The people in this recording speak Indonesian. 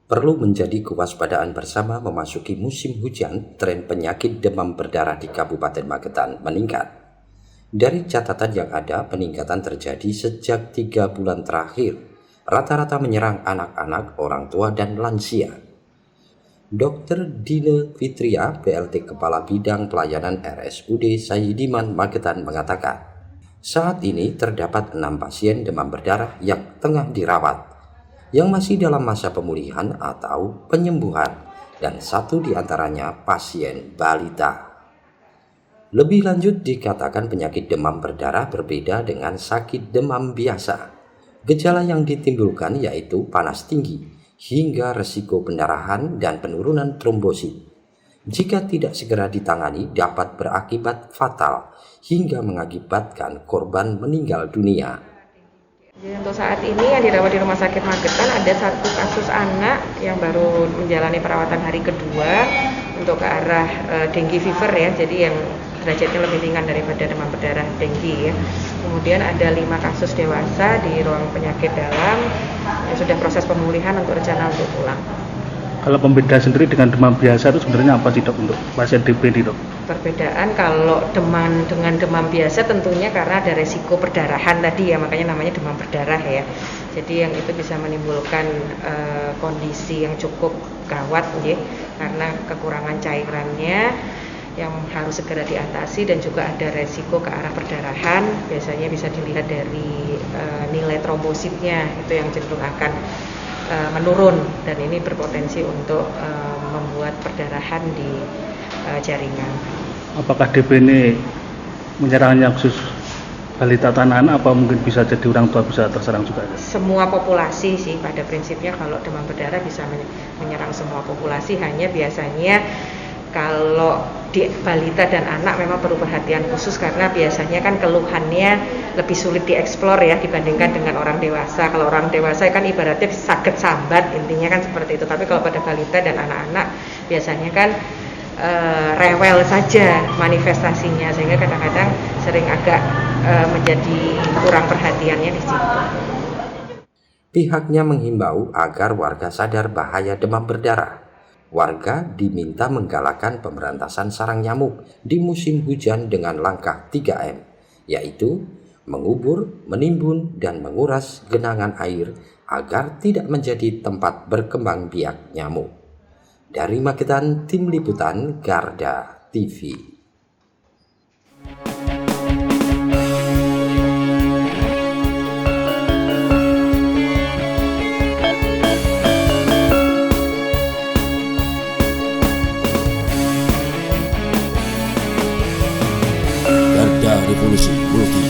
Perlu menjadi kewaspadaan bersama memasuki musim hujan, tren penyakit demam berdarah di Kabupaten Magetan meningkat. Dari catatan yang ada, peningkatan terjadi sejak 3 bulan terakhir, rata-rata menyerang anak-anak, orang tua, dan lansia. Dr. Dine Fitria, PLT Kepala Bidang Pelayanan RSUD Sayyidiman Magetan mengatakan, saat ini terdapat 6 pasien demam berdarah yang tengah dirawat, yang masih dalam masa pemulihan atau penyembuhan, dan 1 diantaranya pasien balita. Lebih lanjut dikatakan penyakit demam berdarah berbeda dengan sakit demam biasa. Gejala yang ditimbulkan yaitu panas tinggi hingga resiko pendarahan dan penurunan trombosit. Jika tidak segera ditangani dapat berakibat fatal hingga mengakibatkan korban meninggal dunia. Jadi untuk saat ini yang dirawat di Rumah Sakit Magetan ada 1 kasus anak yang baru menjalani perawatan hari kedua untuk ke arah dengue fever ya, jadi yang derajatnya lebih ringan daripada demam berdarah dengue ya. Kemudian ada 5 kasus dewasa di ruang penyakit dalam yang sudah proses pemulihan untuk rencana untuk pulang. Kalau pembeda sendiri dengan demam biasa itu sebenarnya apa sih dok untuk pasien DBD dok? Perbedaan kalau dengan demam biasa tentunya karena ada resiko perdarahan tadi ya, makanya namanya demam berdarah ya. Jadi yang itu bisa menimbulkan kondisi yang cukup gawat ya, karena kekurangan cairannya yang harus segera diatasi dan juga ada resiko ke arah perdarahan. Biasanya bisa dilihat dari nilai trombositnya itu yang cenderung akan menurun dan ini berpotensi untuk membuat perdarahan di jaringan. Apakah DB ini menyerangnya khusus balita anak apa mungkin bisa jadi orang tua bisa terserang juga? Semua populasi sih pada prinsipnya kalau demam berdarah bisa menyerang semua populasi, hanya biasanya kalau di balita dan anak memang perlu perhatian khusus karena biasanya kan keluhannya lebih sulit dieksplor ya dibandingkan dengan orang dewasa. Kalau orang dewasa kan ibaratnya sakit sambat, intinya kan seperti itu. Tapi kalau pada balita dan anak-anak biasanya kan rewel saja manifestasinya, sehingga kadang-kadang sering agak menjadi kurang perhatiannya di situ. Pihaknya menghimbau agar warga sadar bahaya demam berdarah. Warga diminta menggalakkan pemberantasan sarang nyamuk di musim hujan dengan langkah 3M, yaitu mengubur, menimbun, dan menguras genangan air agar tidak menjadi tempat berkembang biak nyamuk. Dari Magetan, Tim Liputan Garda TV. Revolusi Multi